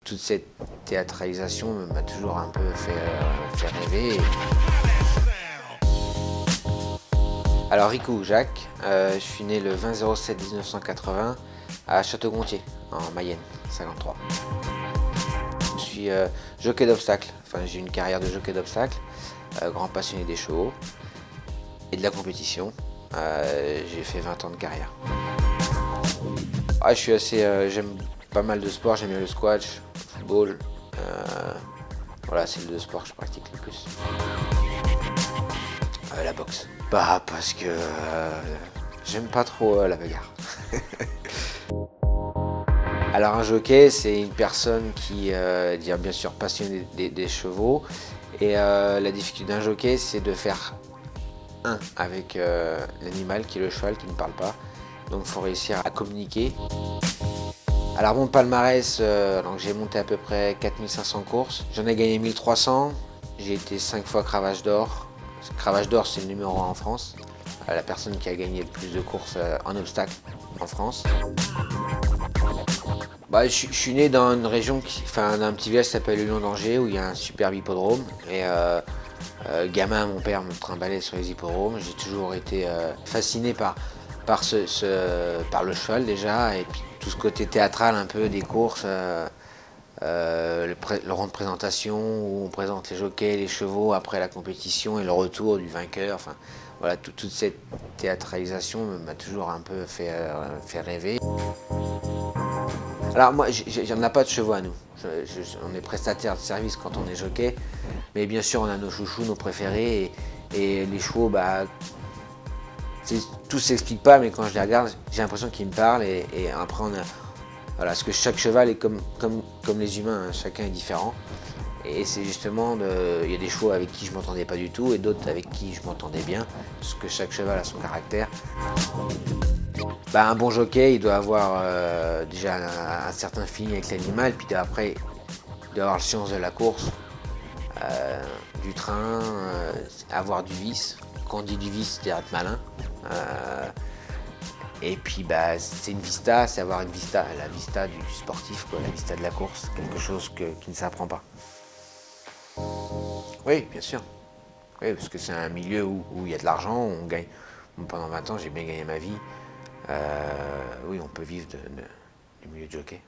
toute cette théâtralisation m'a toujours un peu fait rêver. Alors Rico Jacques, je suis né le 20/07/1980 à Château-Gontier, en Mayenne, 53. Je suis jockey d'obstacles, enfin j'ai une carrière de jockey d'obstacles, grand passionné des chevaux et de la compétition. J'ai fait 20 ans de carrière. Je suis assez, j'aime pas mal de sports, j'aime bien le squash, le football. Voilà, c'est le deux sports que je pratique le plus. La boxe. Bah parce que j'aime pas trop la bagarre. Alors un jockey, c'est une personne qui est bien sûr passionnée des chevaux. Et la difficulté d'un jockey, c'est de faire un avec l'animal qui est le cheval qui ne parle pas. Donc il faut réussir à communiquer. Alors mon palmarès, donc j'ai monté à peu près 4500 courses. J'en ai gagné 1300. J'ai été 5 fois cravache d'or. Cravache d'or, c'est le numéro 1 en France. La personne qui a gagné le plus de courses en obstacle en France. Je suis né dans une région, dans un petit village qui s'appelle le Lion d'Angers, où il y a un superbe hippodrome. Et gamin, mon père me trimballait sur les hippodromes. J'ai toujours été fasciné par le cheval déjà, et puis tout ce côté théâtral un peu des courses. Le rang de présentation où on présente les jockeys, les chevaux après la compétition et le retour du vainqueur. Enfin, voilà, toute cette théâtralisation m'a toujours un peu fait rêver. Alors moi, on n'a pas de chevaux à nous. On est prestataire de service quand on est jockey, mais bien sûr on a nos chouchous, nos préférés, et les chevaux, tout s'explique pas, mais quand je les regarde, j'ai l'impression qu'ils me parlent, et après voilà, parce que chaque cheval est comme les humains, hein, chacun est différent. Et c'est justement, il y a des chevaux avec qui je m'entendais pas du tout et d'autres avec qui je m'entendais bien, parce que chaque cheval a son caractère. Un bon jockey, il doit avoir déjà un certain feeling avec l'animal, puis après, il doit avoir le science de la course, du train, avoir du vice. Quand on dit du vice, c'est être malin. Et puis c'est une vista, c'est avoir une vista, la vista du sportif, quoi, la vista de la course, quelque chose qui ne s'apprend pas. Oui, bien sûr. Oui, parce que c'est un milieu où il y a de l'argent, on gagne. Pendant 20 ans, j'ai bien gagné ma vie. Oui, on peut vivre du milieu de jockey.